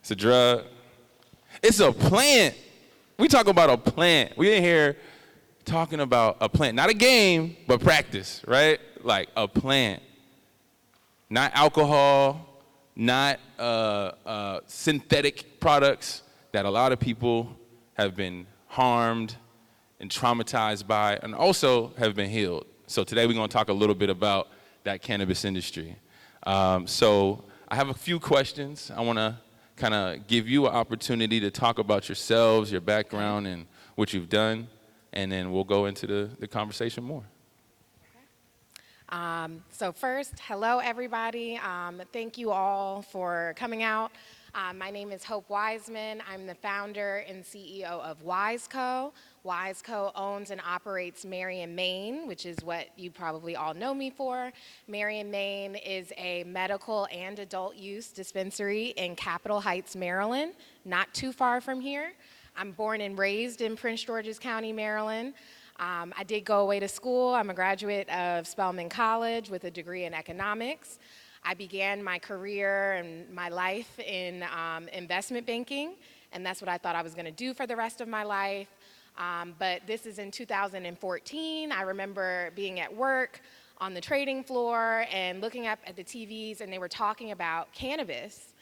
It's a drug. It's a plant. We talk about a plant. We in here talking about a plant. Not a game, but practice, right? Like a plant. Not alcohol, not synthetic products that a lot of people have been harmed and traumatized by, and also have been healed. So today we're going to talk a little bit about that cannabis industry. So I have a few questions. I want to kind of give you an opportunity to talk about yourselves, your background, and what you've done, and then we'll go into the conversation more. So first, hello everybody. Thank you all for coming out. My name is Hope Wiseman. I'm the founder and CEO of WiseCo. WiseCo owns and operates Marion, Maine, which is what you probably all know me for. Marion, Maine is a medical and adult use dispensary in Capitol Heights, Maryland, not too far from here. I'm born and raised in Prince George's County, Maryland. I did go away to school. I'm a graduate of Spelman College with a degree in economics. I began my career and my life in investment banking, and that's what I thought I was going to do for the rest of my life. But this is in 2014. I remember being at work on the trading floor and looking up at the TVs, and they were talking about cannabis.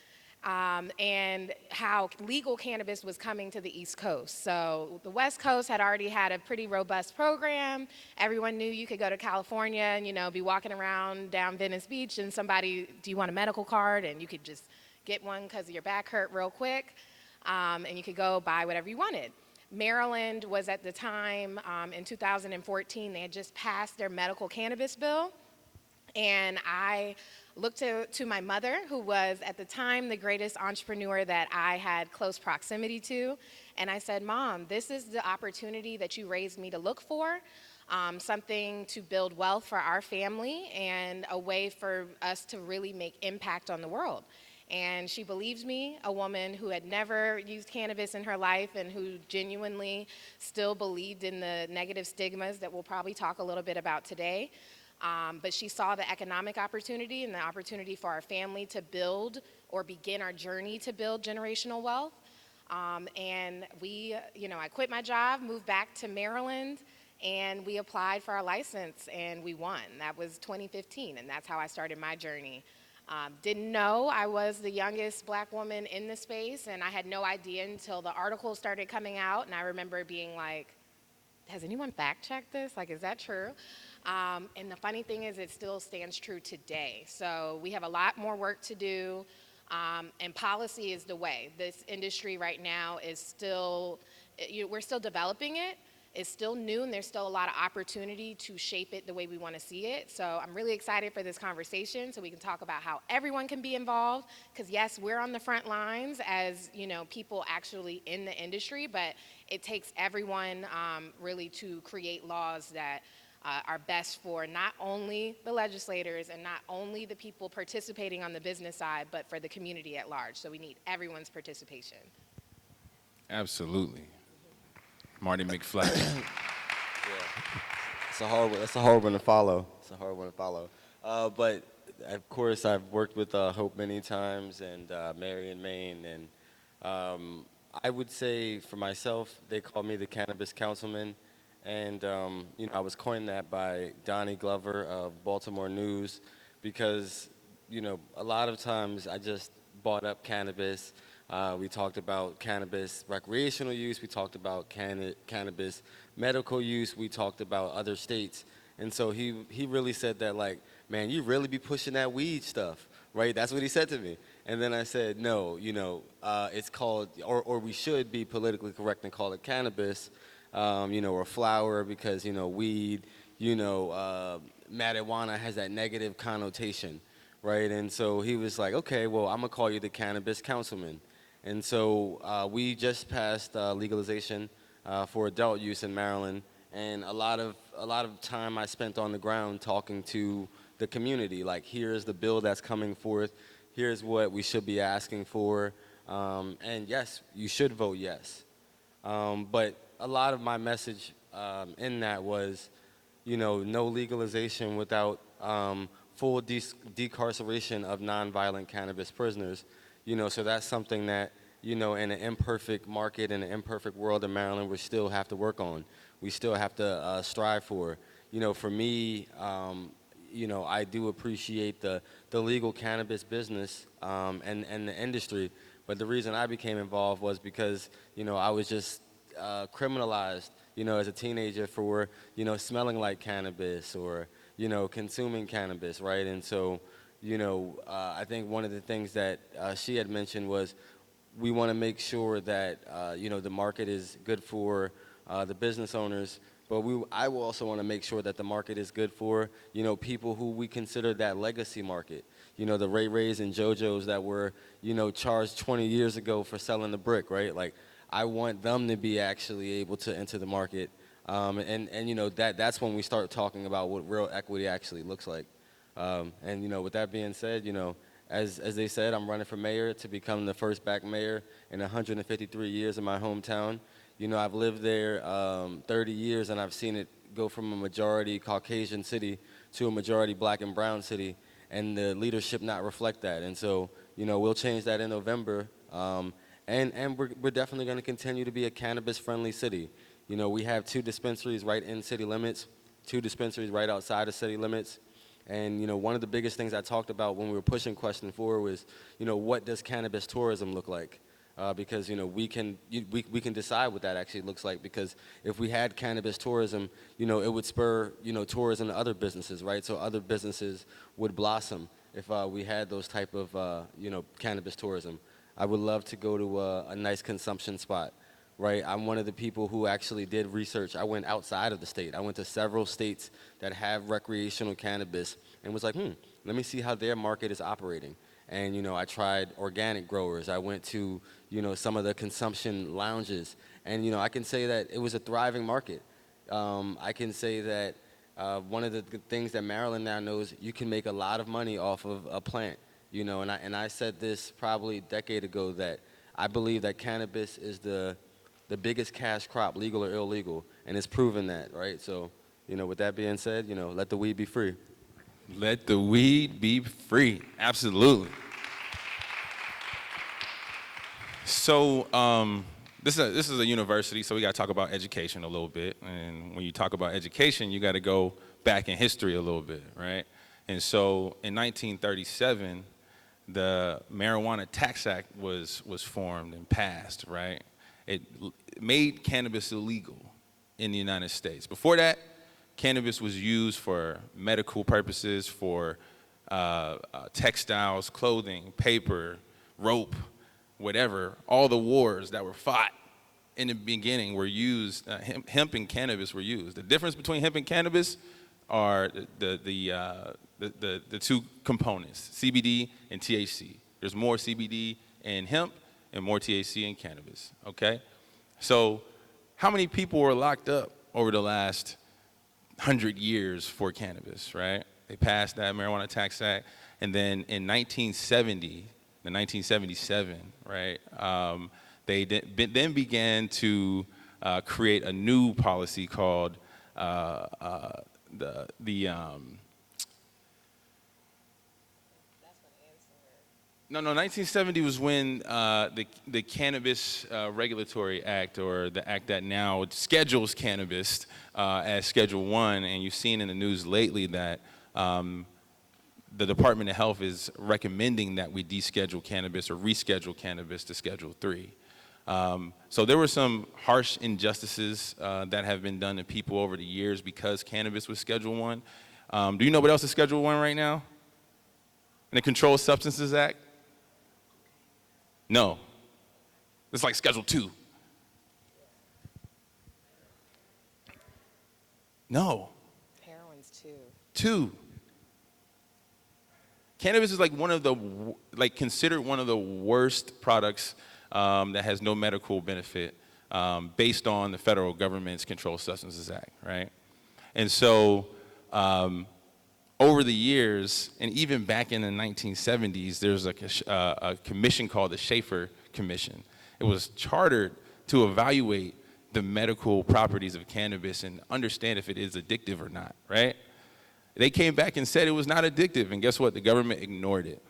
And how legal cannabis was coming to the East Coast. So the West Coast had already had a pretty robust program. Everyone knew you could go to California and, be walking around down Venice Beach and somebody, do you want a medical card? And you could just get one because your back hurt real quick. And you could go buy whatever you wanted. Maryland was at the time, in 2014, they had just passed their medical cannabis bill. And I looked to my mother, who was at the time the greatest entrepreneur that I had close proximity to. And I said, Mom, this is the opportunity that you raised me to look for, something to build wealth for our family and a way for us to really make impact on the world. And she believed me, a woman who had never used cannabis in her life and who genuinely still believed in the negative stigmas that we'll probably talk a little bit about today. But she saw the economic opportunity and the opportunity for our family to build or begin our journey to build generational wealth. And I quit my job, moved back to Maryland, and we applied for our license and we won. That was 2015, and that's how I started my journey. Didn't know I was the youngest black woman in the space, and I had no idea until the articles started coming out, and I remember being like, has anyone fact-checked this? Like, is that true? And the funny thing is it still stands true today. So we have a lot more work to do, and policy is the way. This industry right now is still, we're still developing it. It's still new, and there's still a lot of opportunity to shape it the way we want to see it. So I'm really excited for this conversation so we can talk about how everyone can be involved. Because yes, we're on the front lines as people actually in the industry, but it takes everyone really to create laws that are best for not only the legislators and not only the people participating on the business side, but for the community at large. So we need everyone's participation. Absolutely. Marty McFly. Yeah. That's a hard one to follow. It's a hard one to follow. But of course, I've worked with Hope many times and Marion, Maine, and I would say for myself, they call me the Cannabis Councilman. And, I was coined that by Donnie Glover of Baltimore News because, a lot of times I just bought up cannabis. We talked about cannabis recreational use. We talked about cannabis medical use. We talked about other states. And so he really said that, like, man, you really be pushing that weed stuff, right? That's what he said to me. And then I said, no, it's called, or we should be politically correct and call it cannabis. Or flower because, weed, marijuana has that negative connotation, right? And so he was like, okay, well, I'm going to call you the Cannabis Councilman. And so we just passed legalization for adult use in Maryland, and a lot of time I spent on the ground talking to the community, like here's the bill that's coming forth, here's what we should be asking for, and yes, you should vote yes. But a lot of my message in that was, no legalization without full decarceration of nonviolent cannabis prisoners. So that's something that, in an imperfect market, in an imperfect world in Maryland, we still have to work on. We still have to strive for. For me, I do appreciate the legal cannabis business and the industry. But the reason I became involved was because, I was just criminalized, as a teenager for, smelling like cannabis or, consuming cannabis, right? And so, I think one of the things that she had mentioned was we want to make sure that, the market is good for the business owners, but I will also want to make sure that the market is good for, people who we consider that legacy market. The Ray Rays and JoJos that were, charged 20 years ago for selling the brick, right? Like, I want them to be actually able to enter the market. That's when we start talking about what real equity actually looks like. With that being said, as they said, I'm running for mayor to become the first black mayor in 153 years in my hometown. I've lived there 30 years, and I've seen it go from a majority Caucasian city to a majority black and brown city, and the leadership not reflect that. And so, we'll change that in November. And we're definitely going to continue to be a cannabis-friendly city. We have 2 dispensaries right in city limits, 2 dispensaries right outside of city limits. And, one of the biggest things I talked about when we were pushing question 4 was, what does cannabis tourism look like? Because, we can decide what that actually looks like, because if we had cannabis tourism, it would spur, tourism to other businesses, right? So other businesses would blossom if we had those type of, cannabis tourism. I would love to go to a nice consumption spot, right? I'm one of the people who actually did research. I went outside of the state. I went to several states that have recreational cannabis and was like, let me see how their market is operating. And, I tried organic growers. I went to, some of the consumption lounges. And, I can say that it was a thriving market. I can say that one of the things that Maryland now knows, you can make a lot of money off of a plant. And I said this probably a decade ago, that I believe that cannabis is the biggest cash crop, legal or illegal, and it's proven that, right? So, with that being said, let the weed be free. Let the weed be free. Absolutely. So this is a university, so we got to talk about education a little bit. And when you talk about education, you got to go back in history a little bit, right? And so in 1937, the Marijuana Tax Act was formed and passed, right? It made cannabis illegal in the United States. Before that, cannabis was used for medical purposes, for textiles, clothing, paper, rope, whatever. All the wars that were fought in the beginning were used, hemp and cannabis were used. The difference between hemp and cannabis are the 2 components, CBD and THC. There's more CBD in hemp and more THC in cannabis, okay? So how many people were locked up over the last 100 years for cannabis, right? They passed that Marijuana Tax Act, and then in 1977, right, they then began to create a new policy called No, 1970 was when the Cannabis Regulatory Act, or the act that now schedules cannabis as Schedule 1, and you've seen in the news lately that the Department of Health is recommending that we deschedule cannabis or reschedule cannabis to Schedule 3. So there were some harsh injustices that have been done to people over the years because cannabis was Schedule 1. Do you know what else is Schedule 1 right now? In the Controlled Substances Act? No. It's like Schedule 2. No. Heroin's 2. 2. Cannabis is like considered one of the worst products that has no medical benefit based on the federal government's Controlled Substances Act, right? And so over the years, and even back in the 1970s, there's a commission called the Schaefer Commission. It was chartered to evaluate the medical properties of cannabis and understand if it is addictive or not, right? They came back and said it was not addictive, and guess what? The government ignored it,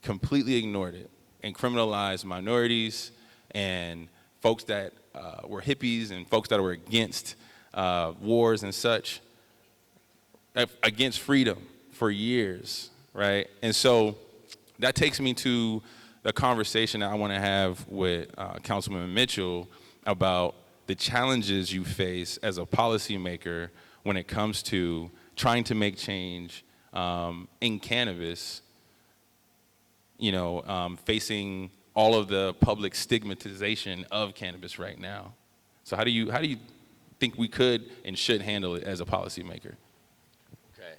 completely ignored it. and criminalize minorities and folks that were hippies and folks that were against wars and such, against freedom for years, right? And so that takes me to the conversation that I want to have with Councilman Mitchell about the challenges you face as a policymaker when it comes to trying to make change in cannabis, facing all of the public stigmatization of cannabis right now. So how do you think we could and should handle it as a policymaker? Okay.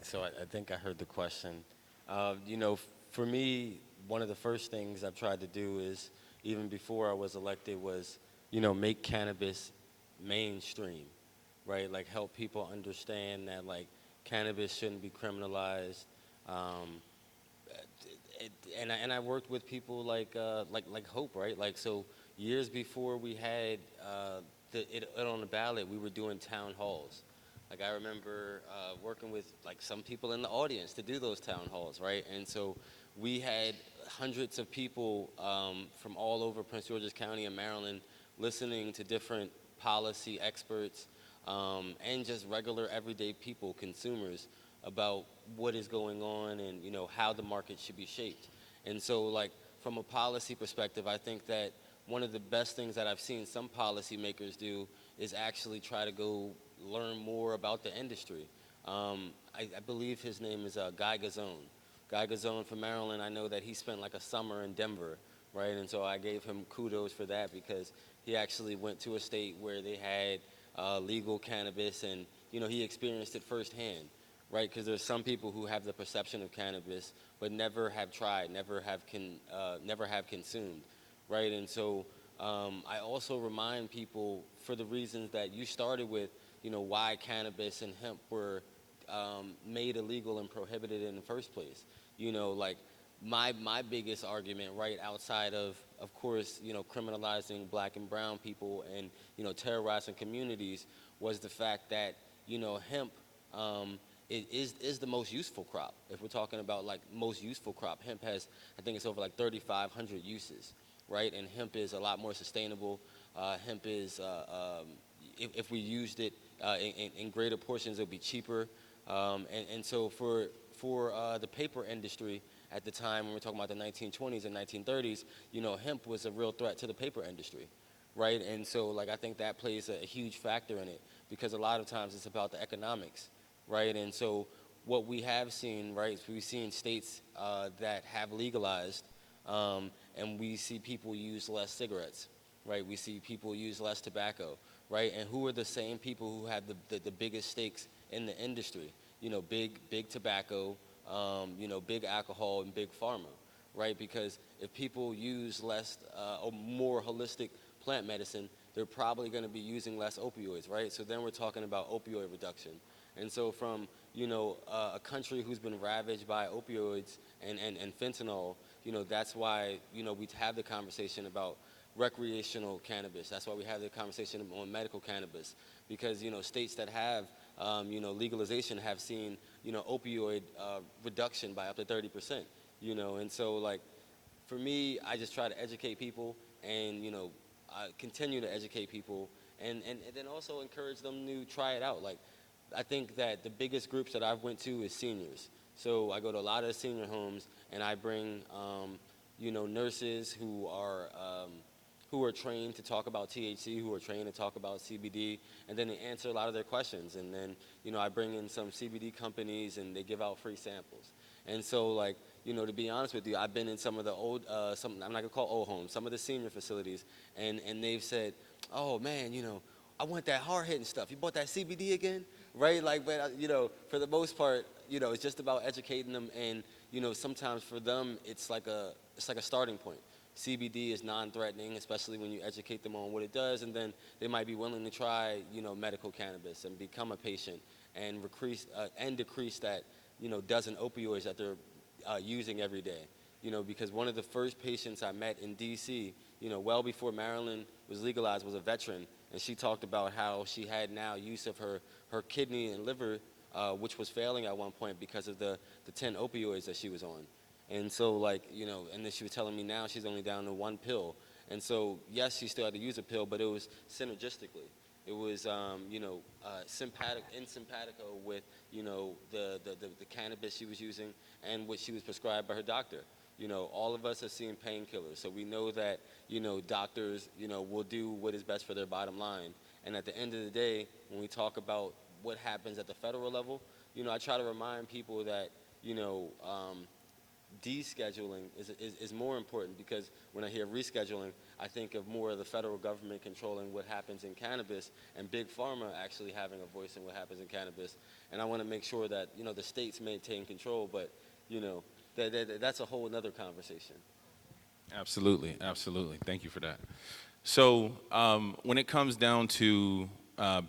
So I think I heard the question. For me, one of the first things I've tried to do is, even before I was elected, was, make cannabis mainstream, right? Like help people understand that like cannabis shouldn't be criminalized. And I worked with people like Hope, right? Like so years before we had it on the ballot, we were doing town halls. Like I remember working with like some people in the audience to do those town halls, right? And so we had hundreds of people from all over Prince George's County and Maryland listening to different policy experts and just regular everyday people, consumers, about what is going on and how the market should be shaped. And so like from a policy perspective, I think that one of the best things that I've seen some policymakers do is actually try to go learn more about the industry. I believe his name is Guy Gazzone. Guy Gazzone from Maryland, I know that he spent like a summer in Denver, right? And so I gave him kudos for that because he actually went to a state where they had legal cannabis and, he experienced it firsthand, right? Because there's some people who have the perception of cannabis but never have tried, never have consumed, right? And so I also remind people for the reasons that you started with, why cannabis and hemp were made illegal and prohibited in the first place. Like my biggest argument, right, outside of course, criminalizing black and brown people and, terrorizing communities was the fact that, hemp it is the most useful crop. If we're talking about like most useful crop, hemp has, I think it's over like 3,500 uses, right? And hemp is a lot more sustainable. Hemp is, if we used it in greater portions, it would be cheaper. And so for the paper industry at the time, when we're talking about the 1920s and 1930s, hemp was a real threat to the paper industry, right? And so like I think that plays a huge factor in it because a lot of times it's about the economics, right? And so what we have seen, right, is we've seen states that have legalized, and we see people use less cigarettes, right? We see people use less tobacco, right? And who are the same people who have the biggest stakes in the industry? Big tobacco, big alcohol, and big pharma, right? Because if people use less or more holistic plant medicine, they're probably going to be using less opioids, right? So then we're talking about opioid reduction. And so from, a country who's been ravaged by opioids and fentanyl, that's why, we have the conversation about recreational cannabis. That's why we have the conversation on medical cannabis. Because, states that have, legalization have seen, opioid reduction by up to 30%, And so, like, for me, I just try to educate people and, continue to educate people and then also encourage them to try it out. Like, I think that the biggest groups that I've went to is seniors. So I go to a lot of senior homes and I bring, nurses who are trained to talk about THC, who are trained to talk about CBD, and then they answer a lot of their questions. And then, I bring in some CBD companies and they give out free samples. And so, like, to be honest with you, I've been in some of the old, I'm not gonna call old homes, some of the senior facilities, and they've said, oh man, I want that hard-hitting stuff. You bought that CBD again? Right? Like, but, for the most part, it's just about educating them. And, sometimes for them, it's like a starting point. CBD is non-threatening, especially when you educate them on what it does. And then they might be willing to try, medical cannabis and become a patient and decrease that, dozen opioids that they're using every day. Because one of the first patients I met in D.C., well before Maryland was legalized, was a veteran. And she talked about how she had now use of her kidney and liver, which was failing at one point because of the 10 opioids that she was on. And so, like, and then she was telling me now she's only down to one pill. And so, yes, she still had to use a pill, but it was synergistically. It was, simpatico with, the cannabis she was using and what she was prescribed by her doctor. All of us are seeing painkillers, so we know that, doctors, will do what is best for their bottom line. And at the end of the day, when we talk about what happens at the federal level, I try to remind people that, descheduling is more important, because when I hear rescheduling, I think of more of the federal government controlling what happens in cannabis and big pharma actually having a voice in what happens in cannabis. And I want to make sure that, the states maintain control, but, that's a whole other conversation. Absolutely, absolutely. Thank you for that. So when it comes down to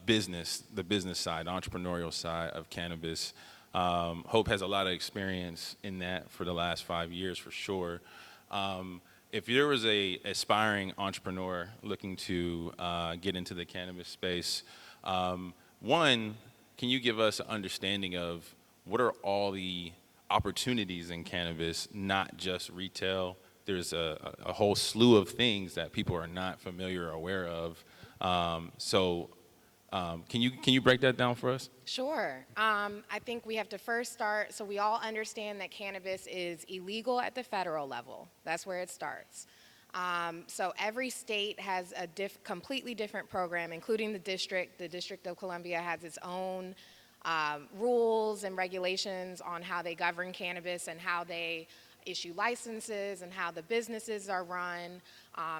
business, the business side, entrepreneurial side of cannabis, Hope has a lot of experience in that for the last 5 years, for sure. If there was a aspiring entrepreneur looking to get into the cannabis space, one, can you give us an understanding of what are all the opportunities in cannabis, not just retail? There's a whole slew of things that people are not familiar or aware of. Can you break that down for us? Sure. I think we have to first start, so we all understand that cannabis is illegal at the federal level. That's where it starts. So every state has a completely different program, including the District. The District of Columbia has its own rules and regulations on how they govern cannabis and how they issue licenses and how the businesses are run,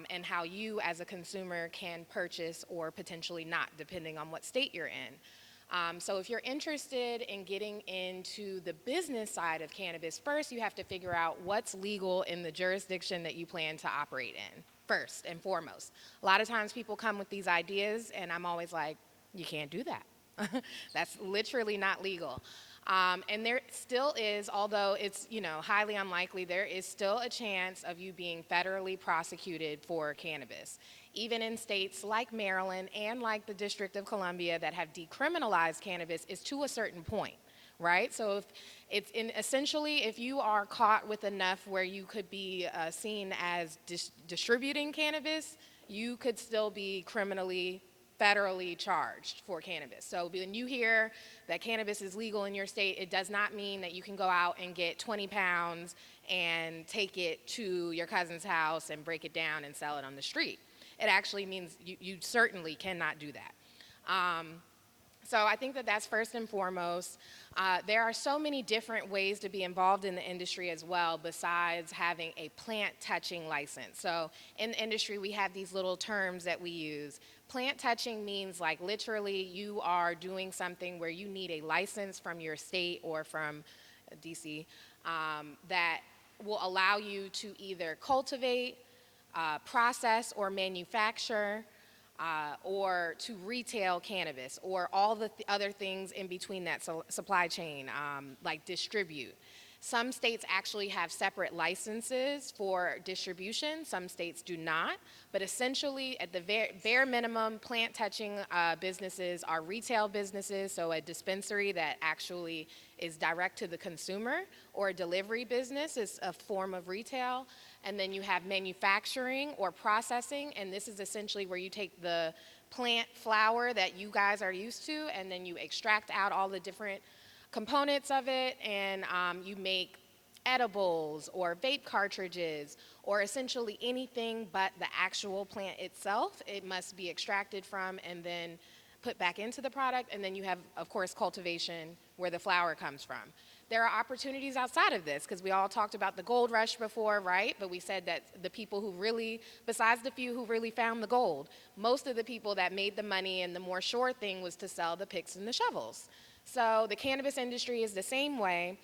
and how you as a consumer can purchase or potentially not, depending on what state you're in. So if you're interested in getting into the business side of cannabis, first you have to figure out what's legal in the jurisdiction that you plan to operate in, first and foremost. A lot of times people come with these ideas and I'm always like, you can't do that. That's literally not legal. And there still is, although it's highly unlikely, there is still a chance of you being federally prosecuted for cannabis. Even in states like Maryland and like the District of Columbia that have decriminalized cannabis, is to a certain point, right? So essentially, if you are caught with enough where you could be seen as distributing cannabis, you could still be federally charged for cannabis. So when you hear that cannabis is legal in your state, it does not mean that you can go out and get 20 pounds and take it to your cousin's house and break it down and sell it on the street. It actually means you certainly cannot do that. So I think that that's first and foremost. There are so many different ways to be involved in the industry as well, besides having a plant touching license. So in the industry, we have these little terms that we use. Plant touching means like literally you are doing something where you need a license from your state or from DC that will allow you to either cultivate, process, or manufacture, or to retail cannabis, or all the other things in between that supply chain, like distribute. Some states actually have separate licenses for distribution. Some states do not. But essentially, at the bare minimum, plant touching businesses are retail businesses, so a dispensary that actually is direct to the consumer, or a delivery business is a form of retail. And then you have manufacturing or processing, and this is essentially where you take the plant flower that you guys are used to, and then you extract out all the different components of it, and you make edibles or vape cartridges, or essentially anything but the actual plant itself. It must be extracted from and then put back into the product. And then you have, of course, cultivation, where the flower comes from. There are opportunities outside of this, because we all talked about the gold rush before, right? But we said that the people who really, besides the few who really found the gold, most of the people that made the money and the more sure thing was to sell the picks and the shovels. So the cannabis industry is the same way.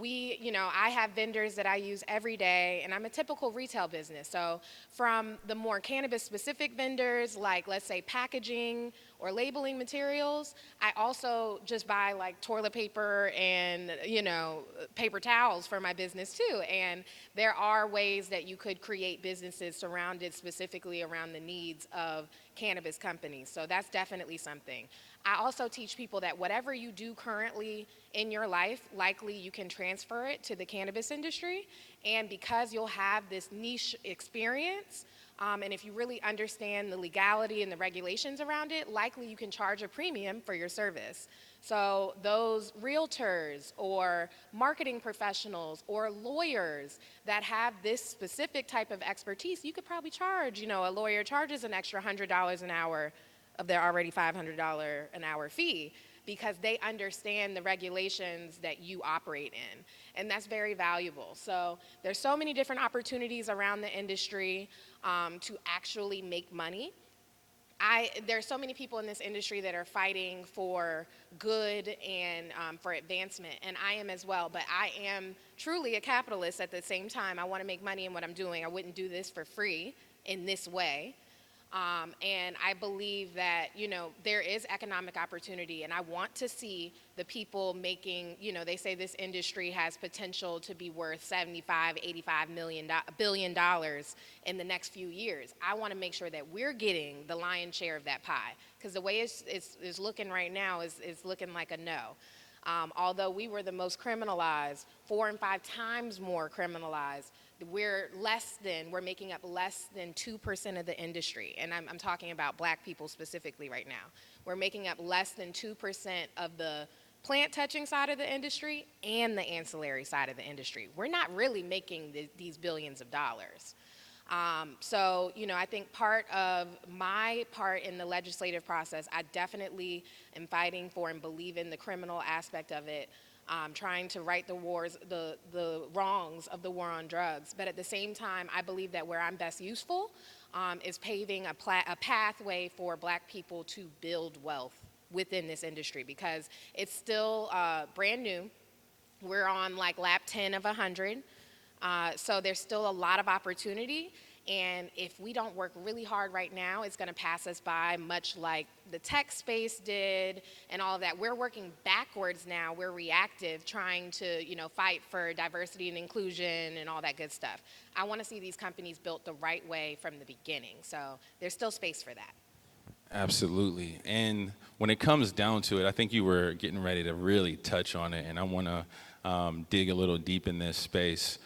I have vendors that I use every day, and I'm a typical retail business. So from the more cannabis-specific vendors, like let's say packaging or labeling materials, I also just buy like toilet paper and, paper towels for my business too. And there are ways that you could create businesses surrounded specifically around the needs of cannabis companies. So that's definitely something. I also teach people that whatever you do currently in your life, likely you can transfer it to the cannabis industry. And because you'll have this niche experience, and if you really understand the legality and the regulations around it, likely you can charge a premium for your service. So those realtors or marketing professionals or lawyers that have this specific type of expertise, you could probably charge, a lawyer charges an extra $100 an hour of their already $500 an hour fee, because they understand the regulations that you operate in. And that's very valuable. So there's so many different opportunities around the industry to actually make money. There's so many people in this industry that are fighting for good and for advancement, and I am as well, but I am truly a capitalist at the same time. I want to make money in what I'm doing. I wouldn't do this for free in this way. And I believe that, there is economic opportunity, and I want to see the people making, they say this industry has potential to be worth $75, $85 billion in the next few years. I want to make sure that we're getting the lion's share of that pie, because the way it's looking right now is looking like a no. Although we were the most criminalized, 4 and 5 times more criminalized, we're making up less than 2% of the industry. And I'm talking about black people specifically right now. We're making up less than 2% of the plant touching side of the industry and the ancillary side of the industry. We're not really making these billions of dollars. So, I think part of my part in the legislative process, I definitely am fighting for and believe in the criminal aspect of it, trying to right the wrongs of the war on drugs. But at the same time, I believe that where I'm best useful is paving a pathway for black people to build wealth within this industry, because it's still brand new. We're on like lap 10 of 100. So there's still a lot of opportunity, and if we don't work really hard right now, it's going to pass us by, much like the tech space did and all of that. We're working backwards now. We're reactive, trying to fight for diversity and inclusion and all that good stuff. I want to see these companies built the right way from the beginning, so there's still space for that. Absolutely. And when it comes down to it, I think you were getting ready to really touch on it, and I want to dig a little deep in this space.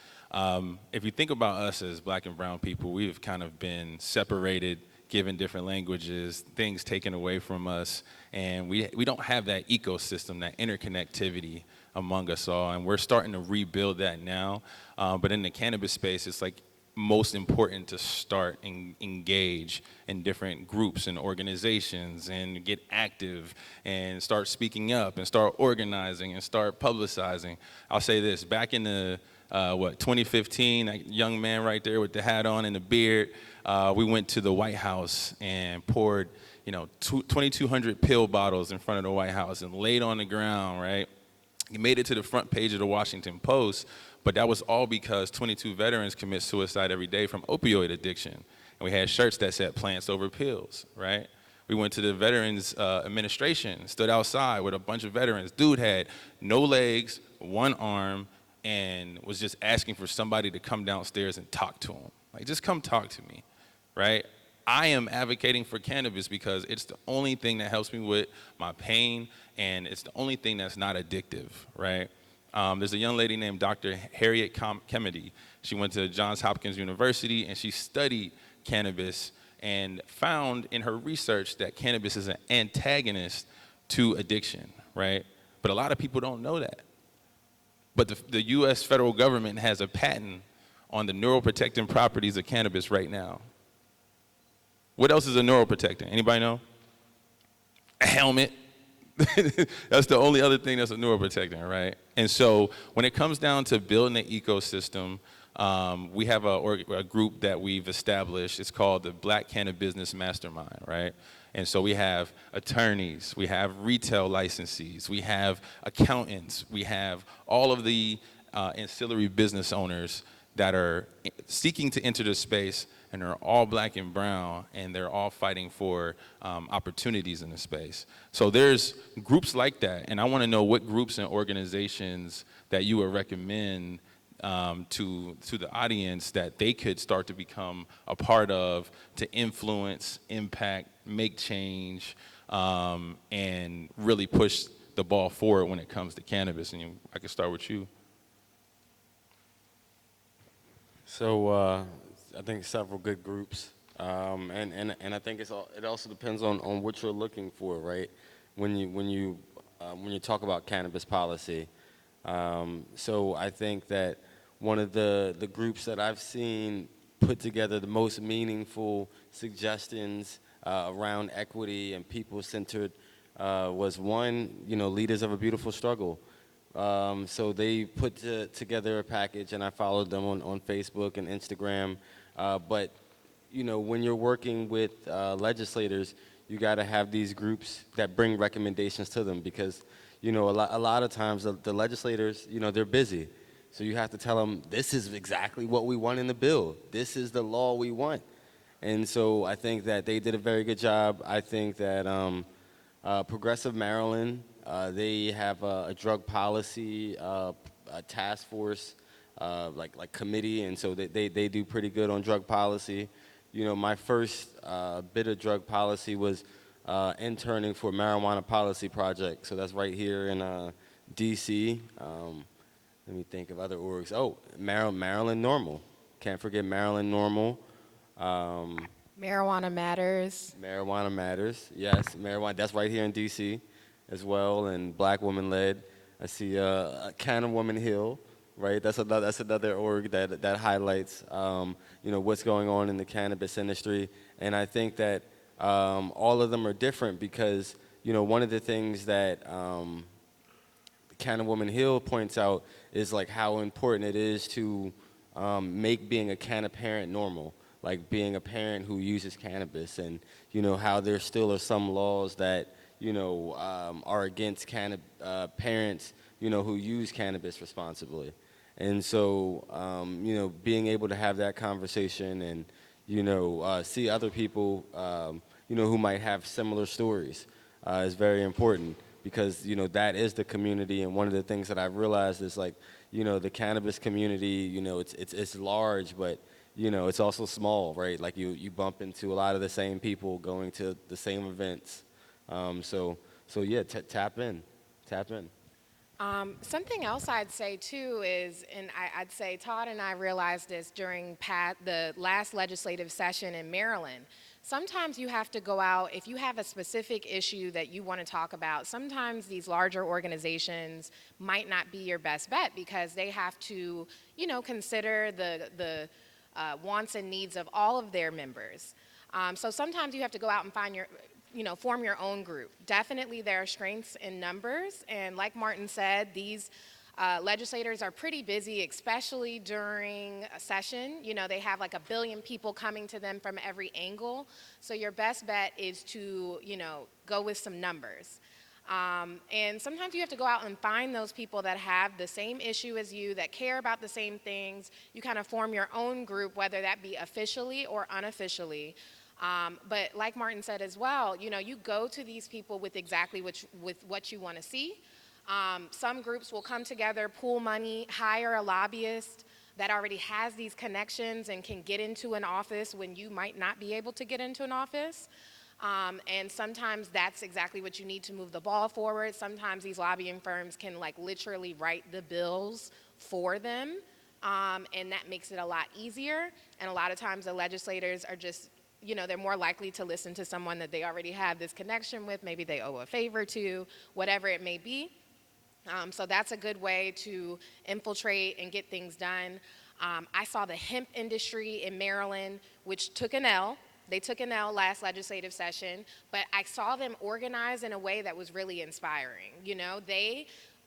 If you think about us as black and brown people, we've kind of been separated, given different languages, things taken away from us, and we don't have that ecosystem, that interconnectivity among us all, and we're starting to rebuild that now. But in the cannabis space, it's like most important to start and engage in different groups and organizations and get active and start speaking up and start organizing and start publicizing. I'll say this, back in the 2015, that young man right there with the hat on and the beard, we went to the White House and poured 2,200 pill bottles in front of the White House and laid on the ground, right? He made it to the front page of the Washington Post, but that was all because 22 veterans commit suicide every day from opioid addiction. And we had shirts that said plants over pills, right? We went to the Veterans Administration, stood outside with a bunch of veterans. Dude had no legs, one arm, and was just asking for somebody to come downstairs and talk to him. Like, just come talk to me, right? I am advocating for cannabis because it's the only thing that helps me with my pain, and it's the only thing that's not addictive, right? There's a young lady named Dr. Harriet Kennedy. She went to Johns Hopkins University, and she studied cannabis and found in her research that cannabis is an antagonist to addiction, right? But a lot of people don't know that. But the U.S. federal government has a patent on the neuroprotectant properties of cannabis right now. What else is a neuroprotectant? Anybody know? A helmet. That's the only other thing that's a neuroprotectant, right? And so when it comes down to building an ecosystem, we have a group that we've established. It's called the Black Cannabis Business Mastermind, right? And so we have attorneys, we have retail licensees, we have accountants, we have all of the ancillary business owners that are seeking to enter the space, and they're all black and brown, and they're all fighting for opportunities in the space. So there's groups like that, and I want to know what groups and organizations that you would recommend to the audience that they could start to become a part of, to influence, impact, make change, and really push the ball forward when it comes to cannabis. And I can start with you. So I think several good groups, and I think it also depends on what you're looking for, right? When you talk about cannabis policy, so I think that one of the groups that I've seen put together the most meaningful suggestions around equity and people centered was one, Leaders of a Beautiful Struggle. So they put together a package, and I followed them on Facebook and Instagram. But when you're working with legislators, you got to have these groups that bring recommendations to them because, a lot of times the legislators, they're busy. So you have to tell them, this is exactly what we want in the bill. This is the law we want. And so I think that they did a very good job. I think that Progressive Maryland, they have a drug policy a task force, like committee, and so they do pretty good on drug policy. My first bit of drug policy was interning for Marijuana Policy Project. So that's right here in D.C. Let me think of other orgs. Oh, Maryland Normal. Can't forget Maryland Normal. Um, Marijuana Matters. Marijuana Matters. Yes, marijuana. That's right here in D.C. as well, and Black Woman Led. I see Canna Woman Hill. Right. That's another org that highlights what's going on in the cannabis industry, and I think that all of them are different because one of the things that Canna Woman Hill points out is like how important it is to make being a canna parent normal, like being a parent who uses cannabis, and how there still are some laws that are against parents who use cannabis responsibly, and so being able to have that conversation and see other people who might have similar stories is very important because that is the community, and one of the things that I've realized is like the cannabis community, it's large, but it's also small, right? Like you bump into a lot of the same people going to the same events. So yeah, tap in, tap in. Something else I'd say too is, and I'd say Todd and I realized this during the last legislative session in Maryland. Sometimes you have to go out, if you have a specific issue that you want to talk about, sometimes these larger organizations might not be your best bet because they have to, consider the wants and needs of all of their members. So sometimes you have to go out and find form your own group. Definitely there are strengths in numbers, and like Martin said, these legislators are pretty busy, especially during a session. They have like 1 billion people coming to them from every angle, so your best bet is to, go with some numbers. And sometimes you have to go out and find those people that have the same issue as you, that care about the same things. You kind of form your own group, whether that be officially or unofficially. But like Martin said as well, you go to these people with exactly what you want to see. Some groups will come together, pool money, hire a lobbyist that already has these connections and can get into an office when you might not be able to get into an office. And sometimes that's exactly what you need to move the ball forward. Sometimes these lobbying firms can literally write the bills for them, and that makes it a lot easier. And a lot of times the legislators are just, they're more likely to listen to someone that they already have this connection with. Maybe they owe a favor to, whatever it may be. So that's a good way to infiltrate and get things done. I saw the hemp industry in Maryland, which took an L. They took an L last legislative session, but I saw them organize in a way that was really inspiring.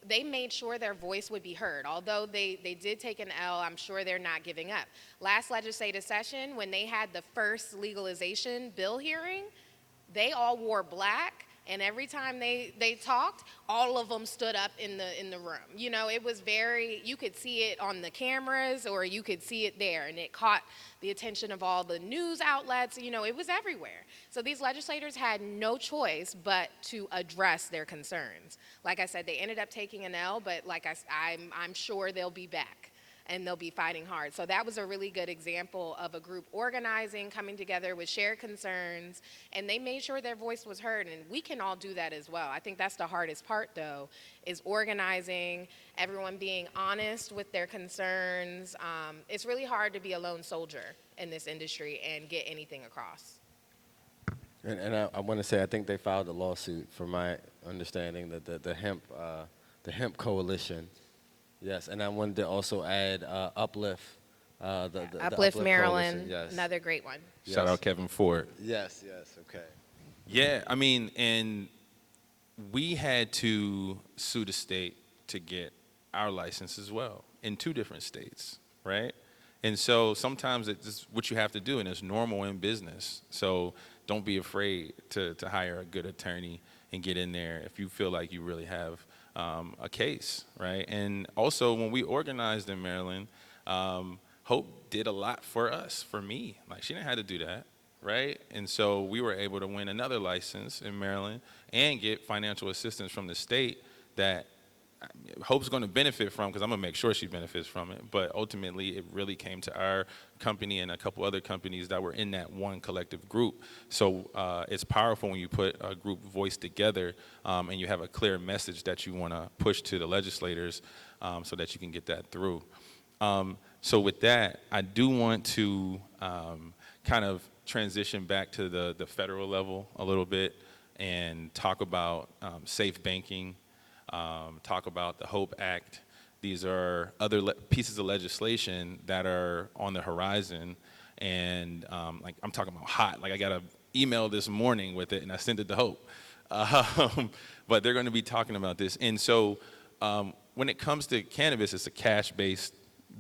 They made sure their voice would be heard. Although they did take an L, I'm sure they're not giving up. Last legislative session, when they had the first legalization bill hearing, they all wore black, and every time they talked, all of them stood up in the room. It was you could see it on the cameras or you could see it there, and it caught the attention of all the news outlets. It was everywhere. So these legislators had no choice but to address their concerns. Like I said, they ended up taking an L, but I'm sure they'll be back. and they'll be fighting hard. So that was a really good example of a group organizing, coming together with shared concerns, and they made sure their voice was heard, and we can all do that as well. I think that's the hardest part, though, is organizing, everyone being honest with their concerns. It's really hard to be a lone soldier in this industry and get anything across. And I want to say, I think they filed a lawsuit, from my understanding, that the hemp coalition. Yes, and I wanted to also add Uplift. The Uplift Maryland, Coalition, yes. another great one. Shout Yes. out Kevin Ford. Yes, okay. Yeah, I mean, and we had to sue the state to get our license as well in 2 different states, right? And so sometimes it's what you have to do, and it's normal in business. So don't be afraid to hire a good attorney and get in there if you feel like you really have a case, right? And also, when we organized in Maryland, Hope did a lot for us, for me. Like, she didn't have to do that, right? And so we were able to win another license in Maryland and get financial assistance from the state that Hope's going to benefit from, because I'm going to make sure she benefits from it. But ultimately, it really came to our company and a couple other companies that were in that one collective group. So it's powerful when you put a group voice together and you have a clear message that you want to push to the legislators so that you can get that through. So with that, I do want to kind of transition back to the federal level a little bit and talk about safe banking. Talk about the HOPE Act. These are other pieces of legislation that are on the horizon, and like, I'm talking about hot. Like, I got an email this morning with it, and I sent it to Hope. But they're going to be talking about this. And so when it comes to cannabis, it's a cash-based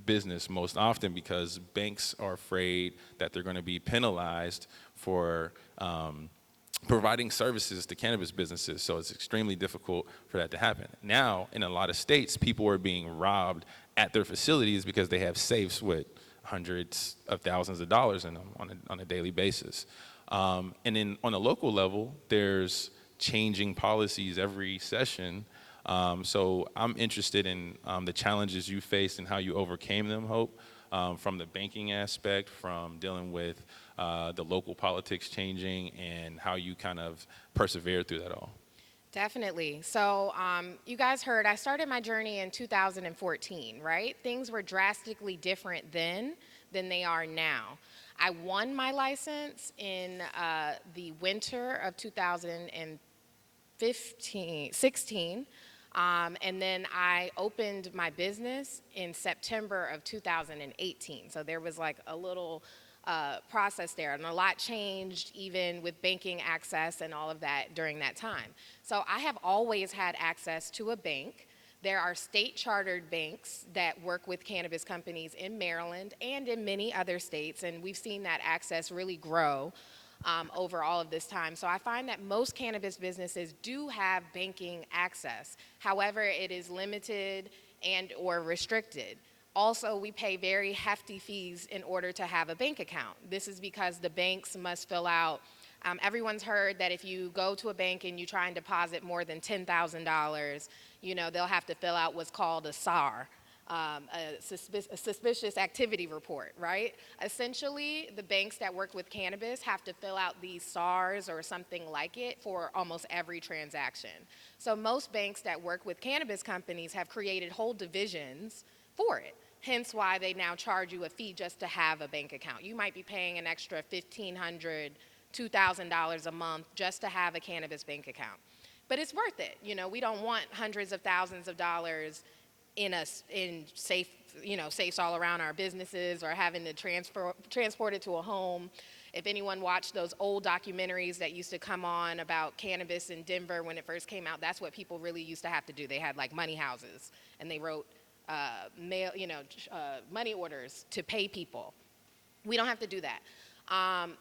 business most often, because banks are afraid that they're going to be penalized for providing services to cannabis businesses. So it's extremely difficult for that to happen. Now, in a lot of states, people are being robbed at their facilities because they have safes with hundreds of thousands of dollars in them on a daily basis. And then on a local level, there's changing policies every session. So I'm interested in the challenges you faced and how you overcame them, Hope, from the banking aspect, from dealing with the local politics changing, and how you kind of persevered through that all. Definitely. So you guys heard, I started my journey in 2014, right? Things were drastically different then than they are now. I won my license in the winter of 2016, and then I opened my business in September of 2018. So there was like a little process there, and a lot changed even with banking access and all of that during that time. So I have always had access to a bank. There are state chartered banks that work with cannabis companies in Maryland and in many other states, and we've seen that access really grow over all of this time. So I find that most cannabis businesses do have banking access. However, it is limited and or restricted. Also, we pay very hefty fees in order to have a bank account. This is because the banks must fill out, everyone's heard that if you go to a bank and you try and deposit more than $10,000, they'll have to fill out what's called a SAR, a suspicious activity report, right? Essentially, the banks that work with cannabis have to fill out these SARs or something like it for almost every transaction. So most banks that work with cannabis companies have created whole divisions for it. Hence why they now charge you a fee just to have a bank account. You might be paying an extra $1,500, $2,000 a month just to have a cannabis bank account. But it's worth it. We don't want hundreds of thousands of dollars in safes all around our businesses, or having to transport it to a home. If anyone watched those old documentaries that used to come on about cannabis in Denver when it first came out, that's what people really used to have to do. They had like money houses, and they wrote money orders to pay people. We don't have to do that.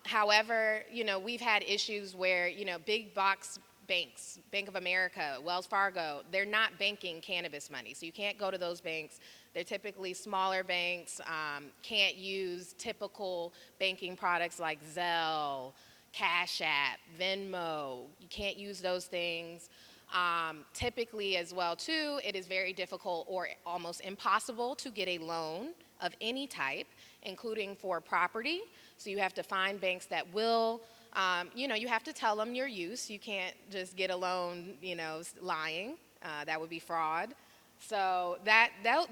However, we've had issues where, big box banks, Bank of America, Wells Fargo, they're not banking cannabis money. So you can't go to those banks. They're typically smaller banks, can't use typical banking products like Zelle, Cash App, Venmo. You can't use those things. Typically as well too, it is very difficult or almost impossible to get a loan of any type, including for property. So you have to find banks that will, you have to tell them your use. You can't just get a loan, lying. That would be fraud. So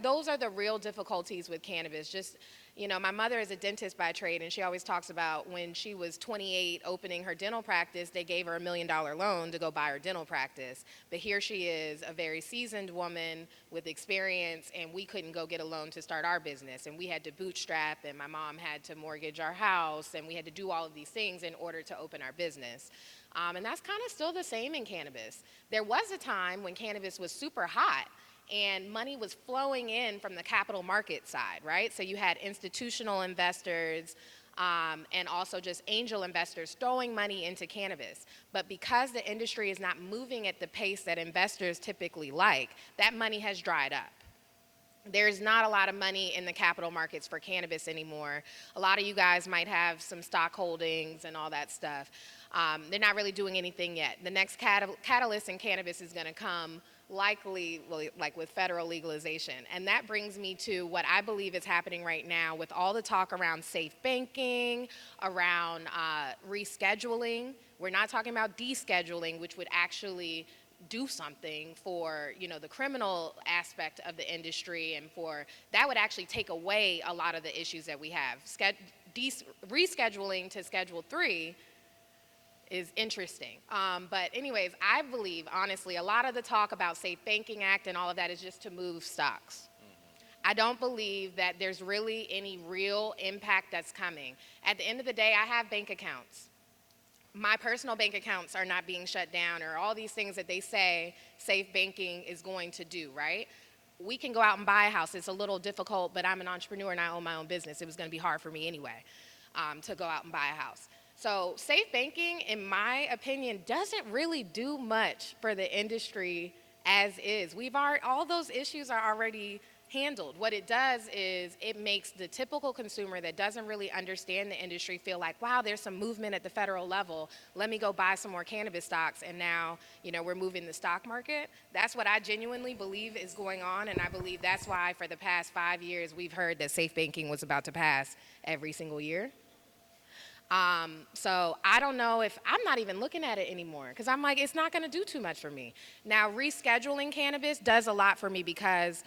those are the real difficulties with cannabis. Just, my mother is a dentist by trade, and she always talks about when she was 28 opening her dental practice, they gave her $1 million loan to go buy her dental practice. But here she is, a very seasoned woman with experience, and we couldn't go get a loan to start our business. And we had to bootstrap, and my mom had to mortgage our house, and we had to do all of these things in order to open our business. And that's kind of still the same in cannabis. There was a time when cannabis was super hot, and money was flowing in from the capital market side, right? So you had institutional investors and also just angel investors throwing money into cannabis. But because the industry is not moving at the pace that investors typically like, that money has dried up. There's not a lot of money in the capital markets for cannabis anymore. A lot of you guys might have some stock holdings and all that stuff. They're not really doing anything yet. The next catalyst in cannabis is going to come likely like with federal legalization. And that brings me to what I believe is happening right now with all the talk around safe banking, around rescheduling. We're not talking about descheduling, which would actually do something for the criminal aspect of the industry, and for that would actually take away a lot of the issues that we have. Rescheduling to Schedule 3 is interesting. But anyways, I believe, honestly, a lot of the talk about Safe Banking Act and all of that is just to move stocks. I don't believe that there's really any real impact that's coming. At the end of the day, I have bank accounts. My personal bank accounts are not being shut down, or all these things that they say safe banking is going to do, right? We can go out and buy a house. It's a little difficult, but I'm an entrepreneur and I own my own business. It was going to be hard for me anyway to go out and buy a house. So safe banking, in my opinion, doesn't really do much for the industry as is. All those issues are already handled. What it does is it makes the typical consumer that doesn't really understand the industry feel like, wow, there's some movement at the federal level. Let me go buy some more cannabis stocks, and now, we're moving the stock market. That's what I genuinely believe is going on, and I believe that's why for the past 5 years we've heard that safe banking was about to pass every single year. So I don't know if I'm not even looking at it anymore, because I'm like, it's not going to do too much for me. Now, rescheduling cannabis does a lot for me because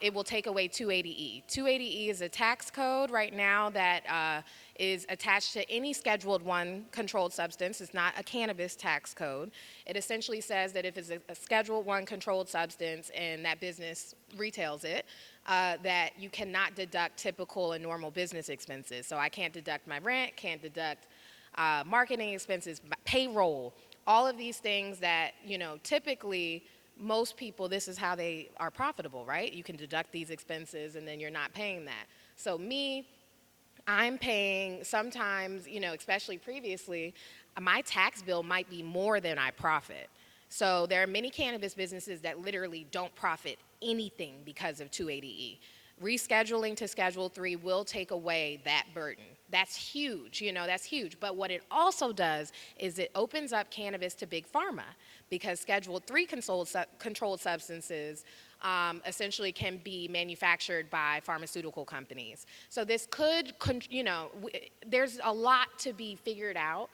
it will take away 280E. 280E is a tax code right now that is attached to any Scheduled 1 controlled substance. It's not a cannabis tax code. It essentially says that if it's a Scheduled 1 controlled substance and that business retails it, that you cannot deduct typical and normal business expenses. So I can't deduct my rent, can't deduct marketing expenses, payroll, all of these things that, typically most people, this is how they are profitable, right? You can deduct these expenses and then you're not paying that. So I'm paying sometimes, especially previously, my tax bill might be more than I profit. So there are many cannabis businesses that literally don't profit anything because of 280E. Rescheduling to Schedule 3 will take away that burden. That's huge, that's huge. But what it also does is it opens up cannabis to big pharma, because Schedule 3 controlled substances essentially can be manufactured by pharmaceutical companies. So this could, there's a lot to be figured out.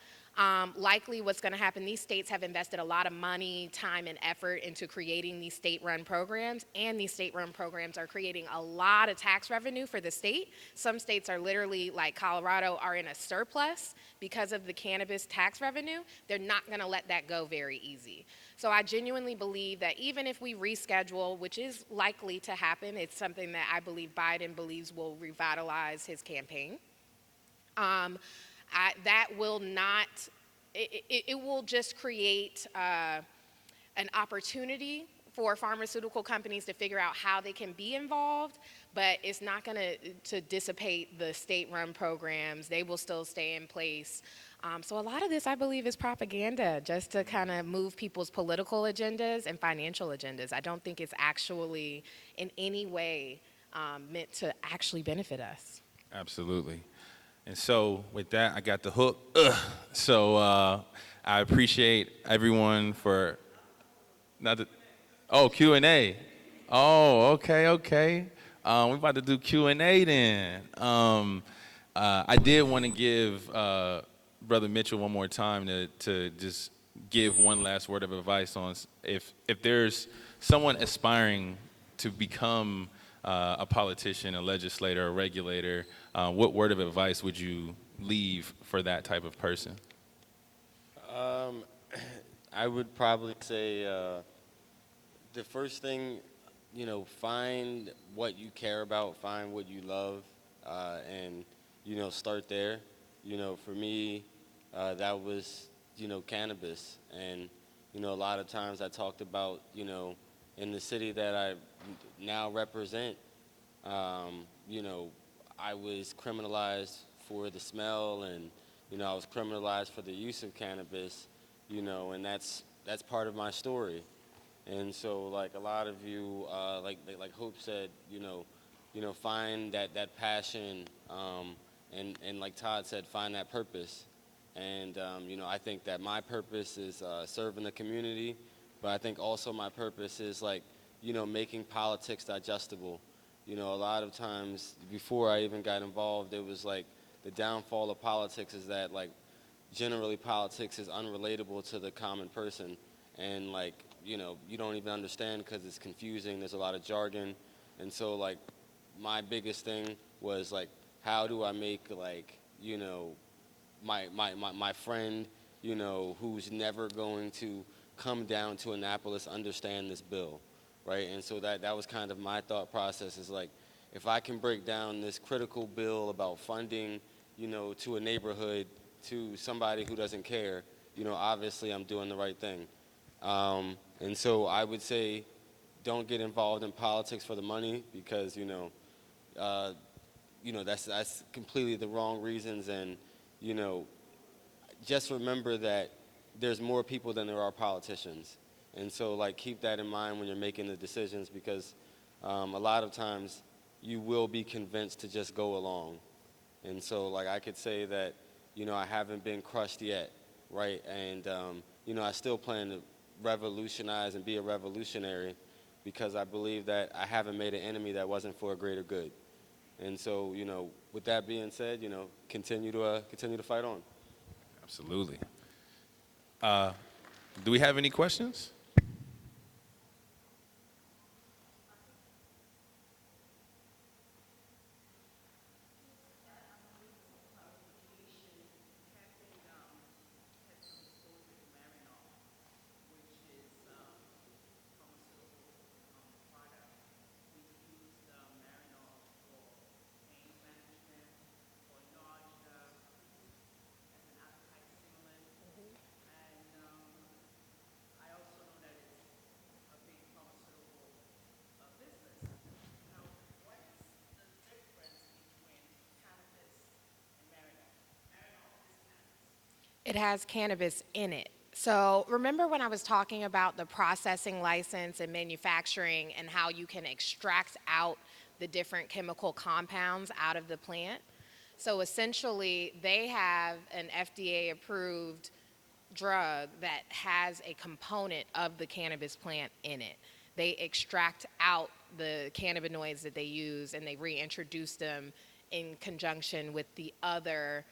Likely what's going to happen, these states have invested a lot of money, time, and effort into creating these state-run programs, and these state-run programs are creating a lot of tax revenue for the state. Some states are literally, like Colorado, are in a surplus because of the cannabis tax revenue. They're not going to let that go very easy. So I genuinely believe that even if we reschedule, which is likely to happen, it's something that I believe Biden believes will revitalize his campaign. That will not, it will just create an opportunity for pharmaceutical companies to figure out how they can be involved, but it's not going to dissipate the state-run programs. They will still stay in place. So a lot of this, I believe, is propaganda, just to kind of move people's political agendas and financial agendas. I don't think it's actually in any way meant to actually benefit us. Absolutely. And so with that, I got the hook. So I appreciate everyone for Not the, oh, Q&A. Oh, okay, okay. We about to do Q&A then. I did want to give Brother Mitchell one more time to just give one last word of advice on if there's someone aspiring to become a politician, a legislator, a regulator, what word of advice would you leave for that type of person? Um, I would probably say the first thing, find what you care about, find what you love, and start there. For me, that was cannabis, and a lot of times I talked about in the city that I now represent. Um, you know, I was criminalized for the smell, and I was criminalized for the use of cannabis. And that's part of my story. And so, like a lot of you, like Hope said, find that passion, and like Todd said, find that purpose. And I think that my purpose is serving the community, but I think also my purpose is like, making politics digestible. A lot of times before I even got involved, it was like the downfall of politics is that like generally politics is unrelatable to the common person, and like you don't even understand because it's confusing. There's a lot of jargon, and so like my biggest thing was like how do I make like my friend who's never going to come down to Annapolis understand this bill, right? And so that was kind of my thought process is like if I can break down this critical bill about funding to a neighborhood to somebody who doesn't care, obviously I'm doing the right thing. And so I would say don't get involved in politics for the money because, uh, that's completely the wrong reasons. And, you know, just remember that there's more people than there are politicians. And so, like, keep that in mind when you're making the decisions because a lot of times you will be convinced to just go along. And so, like, I could say that, I haven't been crushed yet, right? And, I still plan to revolutionize and be a revolutionary because I believe that I haven't made an enemy that wasn't for a greater good. And so, with that being said, continue to fight on. Absolutely. Do we have any questions? It has cannabis in it. So remember when I was talking about the processing license and manufacturing and how you can extract out the different chemical compounds out of the plant? So essentially, they have an FDA approved drug that has a component of the cannabis plant in it. They extract out the cannabinoids that they use and they reintroduce them in conjunction with the other,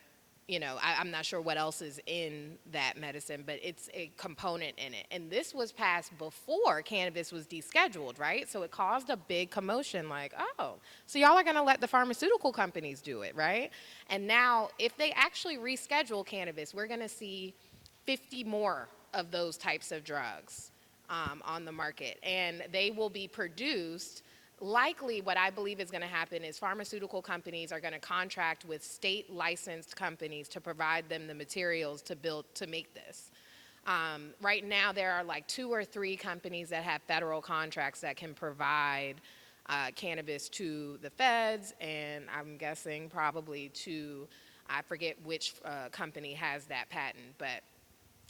I'm not sure what else is in that medicine, but it's a component in it. And this was passed before cannabis was descheduled, right? So it caused a big commotion like, oh, so y'all are going to let the pharmaceutical companies do it, right? And now, if they actually reschedule cannabis, we're going to see 50 more of those types of drugs on the market. And they will be produced. Likely, what I believe is going to happen is pharmaceutical companies are going to contract with state licensed companies to provide them the materials to make this. Right now, there are like 2 or 3 companies that have federal contracts that can provide cannabis to the feds, and I'm guessing probably to, I forget which company has that patent, but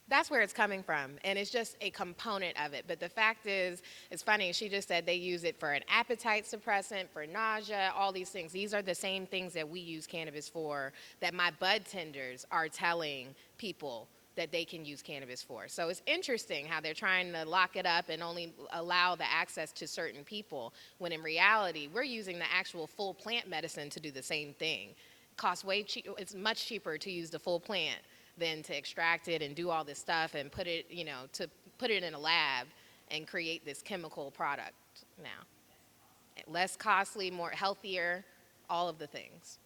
that's where it's coming from, and it's just a component of it. But the fact is, it's funny, she just said they use it for an appetite suppressant, for nausea, all these things. These are the same things that we use cannabis for, that my bud tenders are telling people that they can use cannabis for. So it's interesting how they're trying to lock it up and only allow the access to certain people, when in reality, we're using the actual full plant medicine to do the same thing. Costs way cheap. It's much cheaper to use the full plant than to extract it and do all this stuff and put it, to put it in a lab and create this chemical product now. Less costly, more healthier, all of the things.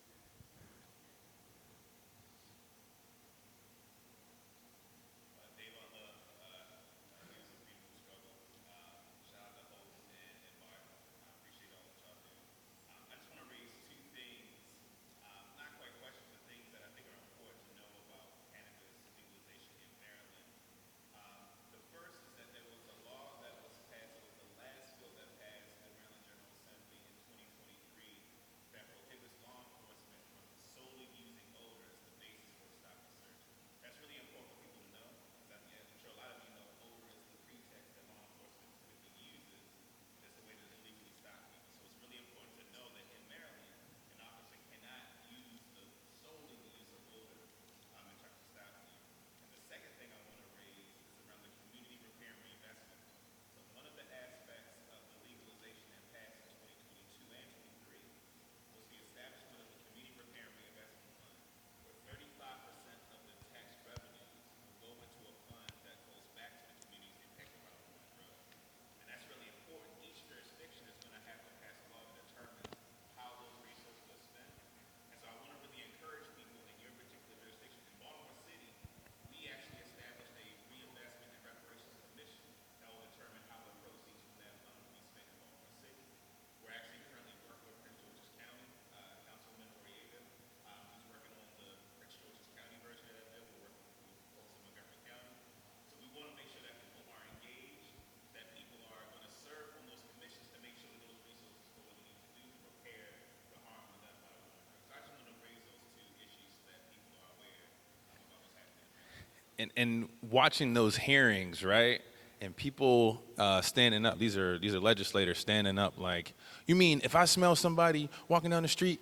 And watching those hearings, right? And people standing up. These are legislators standing up. Like, you mean if I smell somebody walking down the street,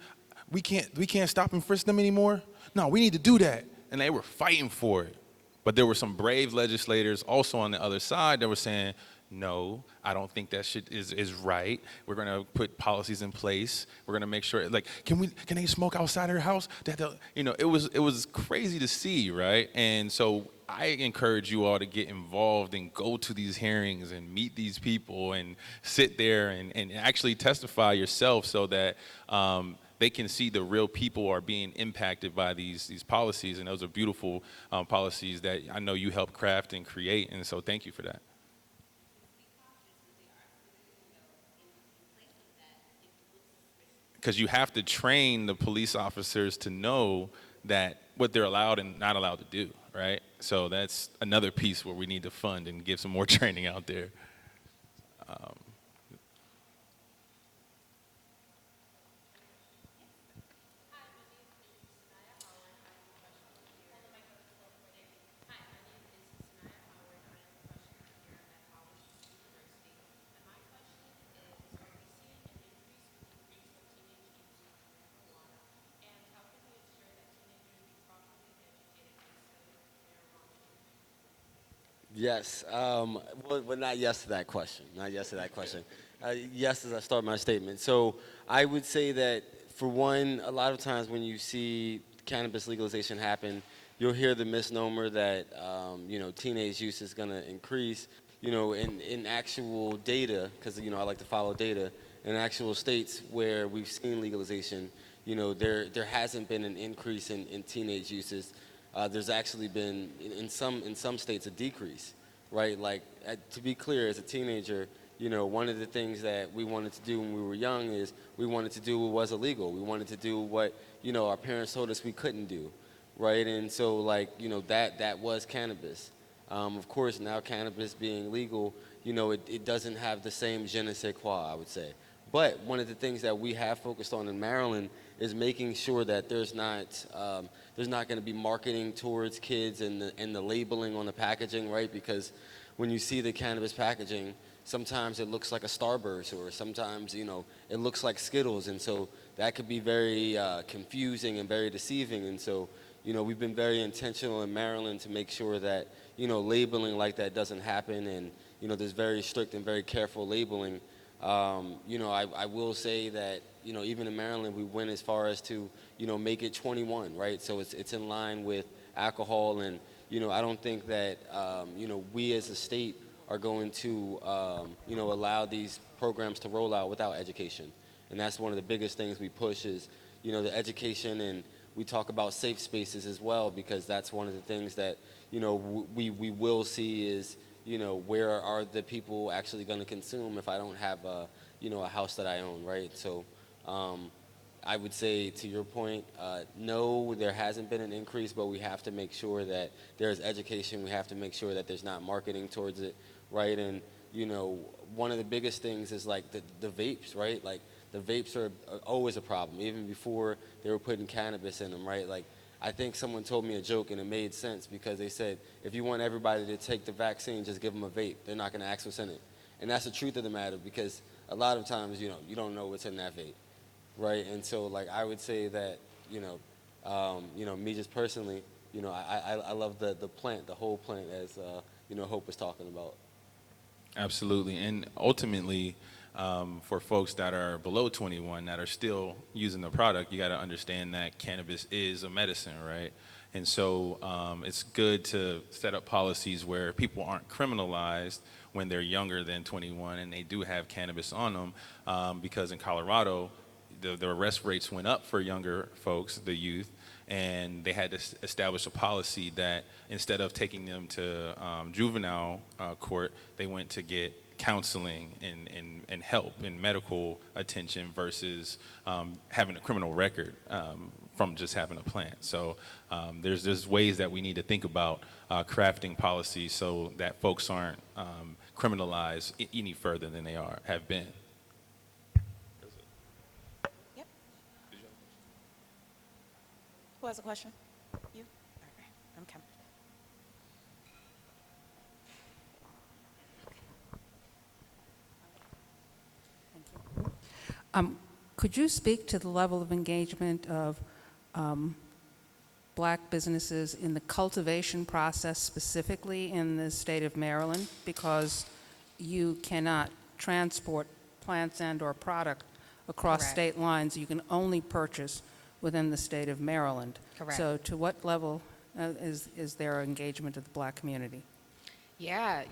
we can't stop and frisk them anymore? No, we need to do that. And they were fighting for it. But there were some brave legislators also on the other side that were saying, no, I don't think that shit is right. We're gonna put policies in place. We're gonna make sure, like, can they smoke outside their house? It was crazy to see, right? And so I encourage you all to get involved and go to these hearings and meet these people and sit there and actually testify yourself, so that they can see the real people are being impacted by these policies. And those are beautiful policies that I know you helped craft and create. And so thank you for that. Because you have to train the police officers to know that what they're allowed and not allowed to do, right? So that's another piece where we need to fund and give some more training out there. Yes. Well, not yes to that question. Not yes to that question. Yes, as I start my statement. So I would say that, for one, a lot of times when you see cannabis legalization happen, you'll hear the misnomer that teenage use is going to increase. In actual data, because I like to follow data. In actual states where we've seen legalization, there hasn't been an increase in teenage uses. There's actually been in some states a decrease, right? Like, to be clear, as a teenager, one of the things that we wanted to do when we were young is we wanted to do what was illegal. We wanted to do what our parents told us we couldn't do, right? And so, like, that was cannabis. Of course, now cannabis being legal, it doesn't have the same je ne sais quoi, I would say. But one of the things that we have focused on in Maryland is making sure that there's not going to be marketing towards kids and the labeling on the packaging, right? Because when you see the cannabis packaging, sometimes it looks like a Starburst, or sometimes it looks like Skittles, and so that could be very confusing and very deceiving. And so we've been very intentional in Maryland to make sure that, labeling like that doesn't happen, and, there's very strict and very careful labeling. I will say that, even in Maryland, we went as far as to, make it 21, right? So it's in line with alcohol, and, I don't think that, we as a state are going to, allow these programs to roll out without education. And that's one of the biggest things we push is, the education, and we talk about safe spaces as well, because that's one of the things that, we will see is, where are the people actually going to consume if I don't have a house that I own, right? So I would say, to your point, no, there hasn't been an increase, but we have to make sure that there's education. We have to make sure that there's not marketing towards it, right? And, one of the biggest things is like the vapes, right? Like the vapes are always a problem, even before they were putting cannabis in them, right? Like I think someone told me a joke and it made sense, because they said, if you want everybody to take the vaccine, just give them a vape. They're not going to ask what's in it. And that's the truth of the matter, because a lot of times, you don't know what's in that vape, right? And so, like, I would say that, me just personally, I love the plant, the whole plant, as, Hope was talking about. Absolutely. And ultimately, for folks that are below 21 that are still using the product, you got to understand that cannabis is a medicine, right? And so it's good to set up policies where people aren't criminalized when they're younger than 21 and they do have cannabis on them, because in Colorado, the arrest rates went up for younger folks, the youth, and they had to establish a policy that instead of taking them to juvenile court, they went to get counseling and help and medical attention versus having a criminal record from just having a plant. So there's ways that we need to think about crafting policies so that folks aren't criminalized any further than they have been. Yep. Who has a question? You? Okay. Okay. Could you speak to the level of engagement of black businesses in the cultivation process, specifically in the state of Maryland? Because you cannot transport plants and or product across Correct. state lines. You can only purchase within the state of Maryland. Correct. So to what level is there engagement of the black community? Yeah,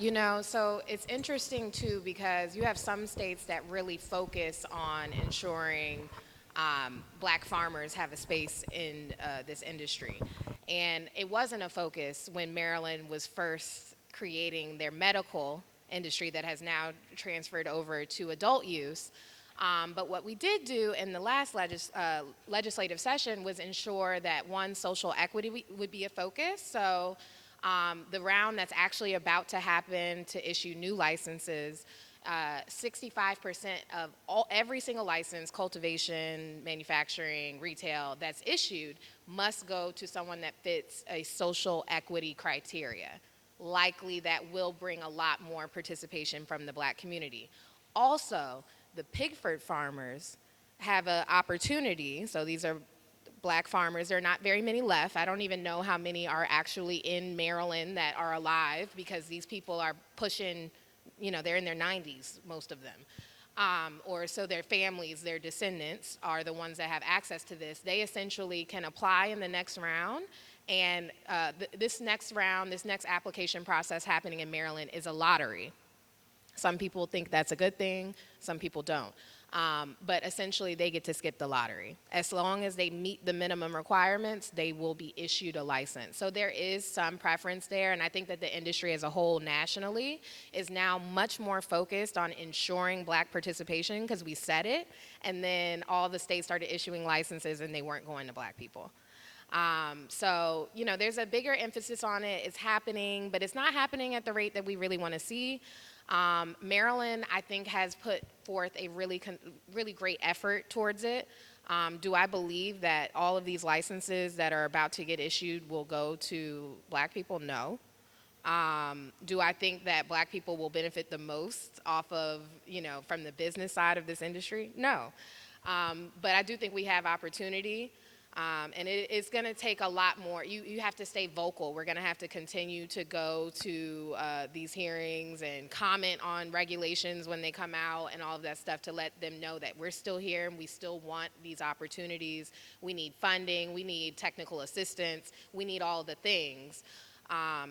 so it's interesting too, because you have some states that really focus on ensuring black farmers have a space in this industry. And it wasn't a focus when Maryland was first creating their medical industry that has now transferred over to adult use. But what we did do in the last legislative session was ensure that, one, social equity would be a focus. So the round that's actually about to happen to issue new licenses, 65% of every single license, cultivation, manufacturing, retail, that's issued must go to someone that fits a social equity criteria. Likely that will bring a lot more participation from the black community. Also, the Pigford farmers have an opportunity, so these are black farmers. There are not very many left. I don't even know how many are actually in Maryland that are alive, because these people are pushing, they're in their 90s, most of them. Or so their families, their descendants are the ones that have access to this. They essentially can apply in the next round. And this next round, this next application process happening in Maryland is a lottery. Some people think that's a good thing, some people don't. But essentially, they get to skip the lottery. As long as they meet the minimum requirements, they will be issued a license. So there is some preference there, and I think that the industry as a whole nationally is now much more focused on ensuring black participation, because we said it, and then all the states started issuing licenses and they weren't going to black people. So, there's a bigger emphasis on it. It's happening, but it's not happening at the rate that we really want to see. Maryland, I think, has put forth a really great effort towards it. Do I believe that all of these licenses that are about to get issued will go to black people? No. Do I think that black people will benefit the most off of, from the business side of this industry? No. But I do think we have opportunity. And it's going to take a lot more. You have to stay vocal. We're going to have to continue to go to these hearings and comment on regulations when they come out and all of that stuff to let them know that we're still here and we still want these opportunities. We need funding. We need technical assistance. We need all the things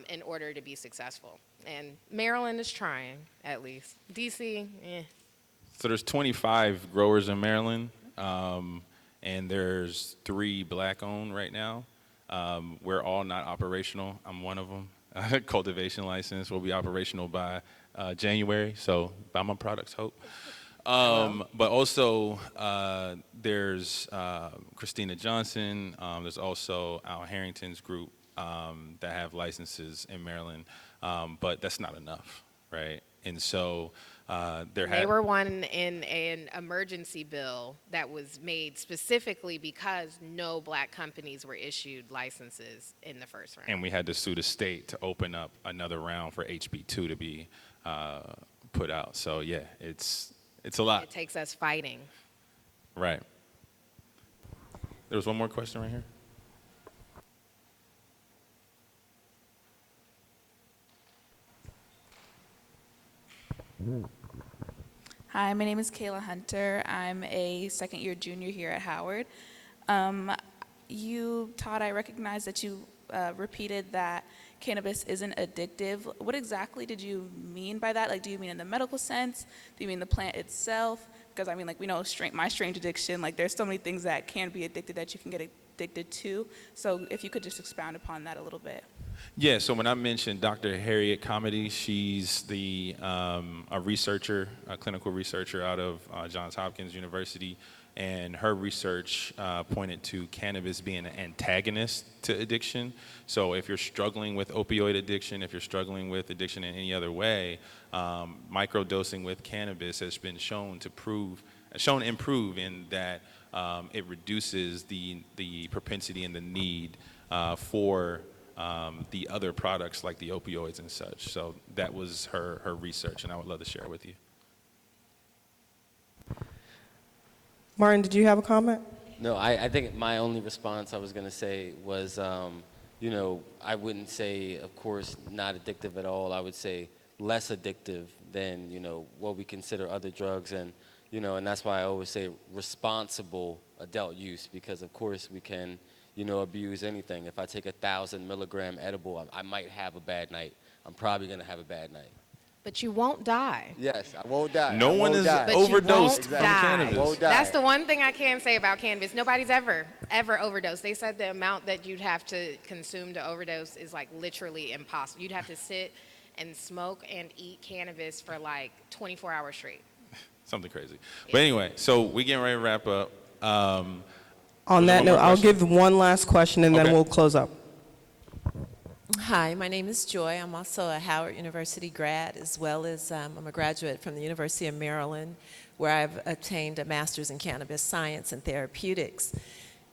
in order to be successful. And Maryland is trying, at least. DC, eh. So there's 25 growers in Maryland. And there's 3 black-owned right now. We're all not operational. I'm one of them. Cultivation license will be operational by January, so buy my products, Hope. But also, there's Christina Johnson. There's also Al Harrington's group that have licenses in Maryland, but that's not enough, right? And so They were one in an emergency bill that was made specifically because no black companies were issued licenses in the first round. And we had to sue the state to open up another round for HB2 to be put out. So yeah, it's a lot. It takes us fighting. Right. There was one more question right here. Hi, my name is Kayla Hunter. I'm a second-year junior here at Howard. Todd, I recognize that you repeated that cannabis isn't addictive. What exactly did you mean by that? Like, do you mean in the medical sense? Do you mean the plant itself? Because, I mean, like, we know my strange addiction, like, there's so many things that can be addicted that you can get addicted to. So if you could just expound upon that a little bit. Yeah, so when I mentioned Dr. Harriet Comedy, she's a researcher, a clinical researcher out of Johns Hopkins University, and her research pointed to cannabis being an antagonist to addiction. So if you're struggling with opioid addiction, if you're struggling with addiction in any other way, microdosing with cannabis has been shown to improve in that it reduces the propensity and the need for the other products like the opioids and such. So that was her research, and I would love to share it with you. Martin, did you have a comment? No, I think my only response I was going to say was, I wouldn't say, of course, not addictive at all. I would say less addictive than, what we consider other drugs. And that's why I always say responsible adult use, because, of course, we can, abuse anything. If I take 1,000 milligram edible, I might have a bad night. I'm probably going to have a bad night. But you won't die. Yes, I won't die. No one is But you overdosed won't from die. cannabis. Won't die. That's the one thing I can say about cannabis. Nobody's ever overdosed. They said the amount that you'd have to consume to overdose is like literally impossible. You'd have to sit and smoke and eat cannabis for like 24 hours straight. Something crazy. But anyway, so we getting ready to wrap up. On that note, I'll give one last question and then Okay. we'll close up. Hi, my name is Joy. I'm also a Howard University grad, as well as I'm a graduate from the University of Maryland, where I've obtained a master's in cannabis science and therapeutics.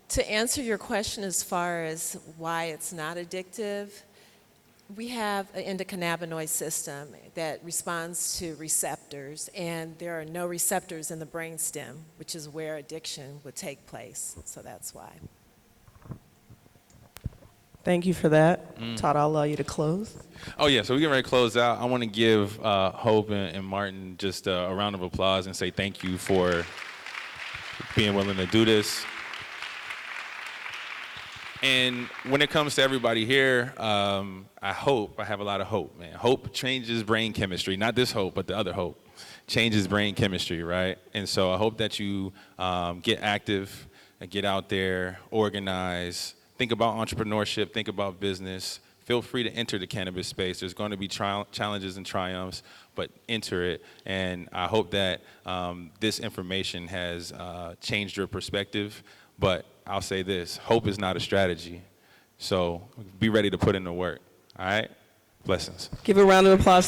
To answer your question as far as why it's not addictive, we have an endocannabinoid system that responds to receptors, and there are no receptors in the brainstem, which is where addiction would take place. So that's why. Thank you for that. Todd, I'll allow you to close. Oh yeah, so we're getting ready to close out. I want to give Hope and Martin just a round of applause and say thank you for being willing to do this. And when it comes to everybody here, I have a lot of hope, man. Hope changes brain chemistry, not this hope, but the other hope. Changes brain chemistry, right? And so I hope that you get active, get out there, organize, think about entrepreneurship, think about business. Feel free to enter the cannabis space. There's going to be challenges and triumphs, but enter it. And I hope that this information has changed your perspective. But I'll say this, hope is not a strategy. So be ready to put in the work, all right? Blessings. Give a round of applause.